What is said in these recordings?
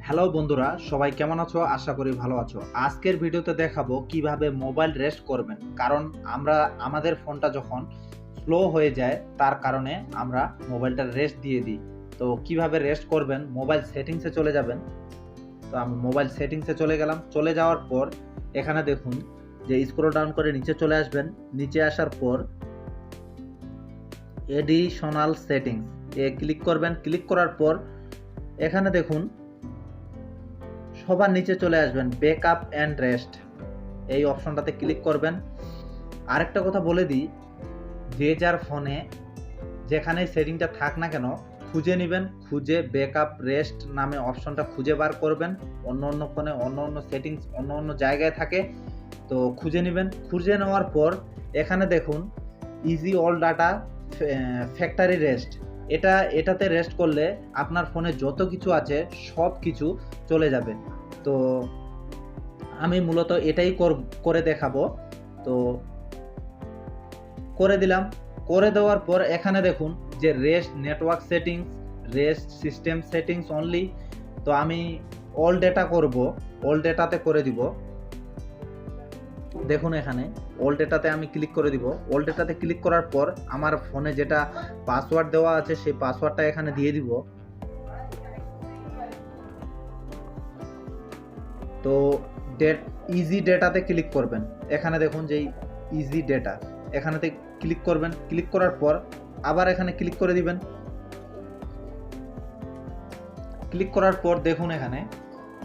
Hello বন্ধুরা, সবাই কেমন আছো? আশা করি ভালো আছো। আজকের ভিডিওতে দেখাবো কিভাবে মোবাইল রেস্ট করবেন। কারণ আমাদের ফোনটা যখন স্লো হয়ে যায় তার কারণে আমরা মোবাইলটা রেস্ট দিয়ে দিই। তো কিভাবে রেস্ট করবেন, মোবাইল সেটিংসে চলে যাবেন। তো আমি মোবাইল সেটিংসে চলে গেলাম। চলে যাওয়ার পর এখানে দেখুন যে স্ক্রল ডাউন করে নিচে চলে আসবেন। নিচে আসার পর এডিশনাল সেটিংস ক্লিক করবেন। ক্লিক করার পর এখানে দেখুন সবার নিচে চলে আসবেন ব্যাকআপ অ্যান্ড রেস্ট, এই অপশনটাতে ক্লিক করবেন। আরেকটা কথা বলে দিই, যে যার ফোনে যেখানে সেটিংটা থাক না কেন খুঁজে নেবেন, খুঁজে ব্যাকআপ রেস্ট নামে অপশনটা খুঁজে বার করবেন। অন্য অন্য ফোনে অন্য অন্য সেটিংস অন্য অন্য জায়গায় থাকে, তো খুঁজে নেবেন। খুঁজে নেওয়ার পর এখানে দেখুন easy all data factory rest, এটাতে রেস্ট করলে আপনার ফোনে যত কিছু আছে সব কিছু চলে যাবে। তো আমি মূলত এটাই করে দেখাবো। তো করে দিলাম। করে দেওয়ার পর এখানে দেখুন যে rest network settings, rest system settings only. তো আমি অল ডেটা করব, অল ডেটাতে করে দিব। দেখুন এখানে অল ডেটাতে আমি ক্লিক করে দিব। অল ডেটাতে ক্লিক করার পর আমার ফোনে যেটা পাসওয়ার্ড দেওয়া আছে সেই পাসওয়ার্ডটা এখানে দিয়ে দিব। তো ইজি ডেটাতে ক্লিক করবেন। এখানে দেখুন যে ইজি ডেটা, এখানেতে ক্লিক করবেন। ক্লিক করার পর আবার এখানে ক্লিক করে দিবেন। ক্লিক করার পর দেখুন এখানে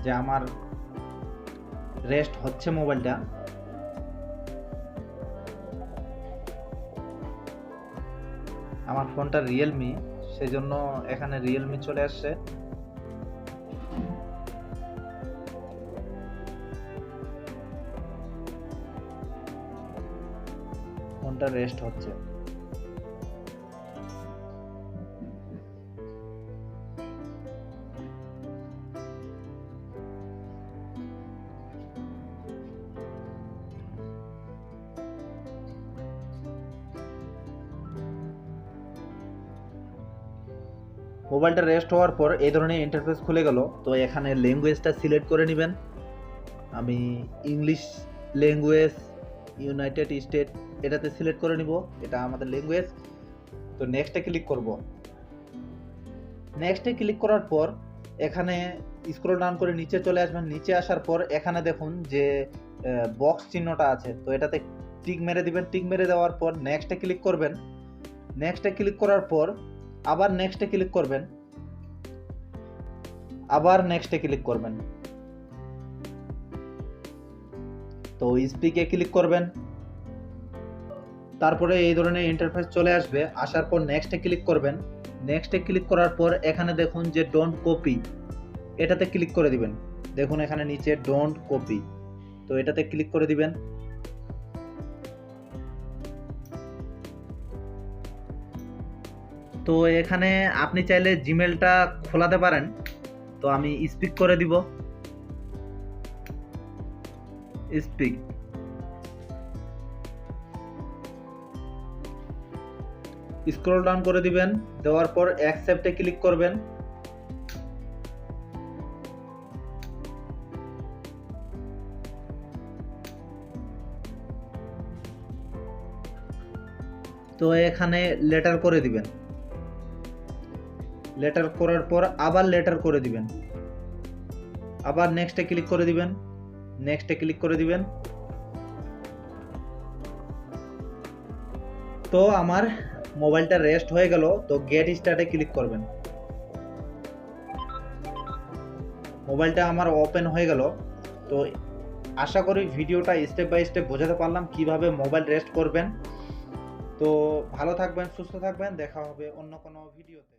যে আমার রেস্ট হচ্ছে মোবাইলটা। আমার ফোনটা রিয়েলমি, সেজন্য এখানে রিয়েলমি চলে আসছে। ফোনটা রেস্ট হচ্ছে। মোবাইলটা রেস্ট হওয়ার পর এই ধরনের ইন্টারফেস খুলে গেল। তো এখানে ল্যাঙ্গুয়েজটা সিলেক্ট করে নেবেন। আমি ইংলিশ ল্যাঙ্গুয়েজ, ইউনাইটেড স্টেট এটাতে সিলেক্ট করে নিব, এটা আমাদের ল্যাঙ্গুয়েজ। তো নেক্সটে ক্লিক করব। নেক্সটে ক্লিক করার পর এখানে স্ক্রল ডাউন করে নিচে চলে আসবেন। নিচে আসার পর এখানে দেখুন যে বক্স চিহ্নটা আছে, তো এটাতে টিক মেরে দিবেন। টিক মেরে দেওয়ার পর নেক্সটে ক্লিক করবেন। নেক্সটে ক্লিক করার পর আবার নেক্সটে ক্লিক করবেন, আবার নেক্সটে ক্লিক করবেন। তো স্পিকে ক্লিক করবেন। তারপরে এই ধরনের ইন্টারফেস চলে আসবে। আসার পর নেক্সটে ক্লিক করবেন। নেক্সটে ক্লিক করার পর এখানে দেখুন যে ডোন্ট কপি, এটাতে ক্লিক করে দিবেন। দেখুন এখানে নিচে ডোন্ট কপি, তো এটাতে ক্লিক করে দিবেন। তো এখানে আপনি চাইলে জিমেলটা খোলাতে পারেন। তো আমি স্পিক করে দিব, স্পিক। স্ক্রল ডাউন করে দিবেন, দেওয়ার পর অ্যাকসেপ্টে ক্লিক করবেন। তো এখানে লেটার করে দিবেন। লেটার করার পর আবার লেটার করে দিবেন, আবার নেক্সটে ক্লিক করে দিবেন, নেক্সটে ক্লিক করে দিবেন। তো আমার মোবাইলটা রেস্ট হয়ে গেল। তো গেট স্টার্টে ক্লিক করবেন। মোবাইলটা আমার ওপেন হয়ে গেল। তো আশা করি ভিডিওটা স্টেপ বাই স্টেপ বোঝাতে পারলাম কিভাবে মোবাইল রেস্ট করবেন। তো ভালো থাকবেন, সুস্থ থাকবেন, দেখা হবে অন্য কোনো ভিডিওতে।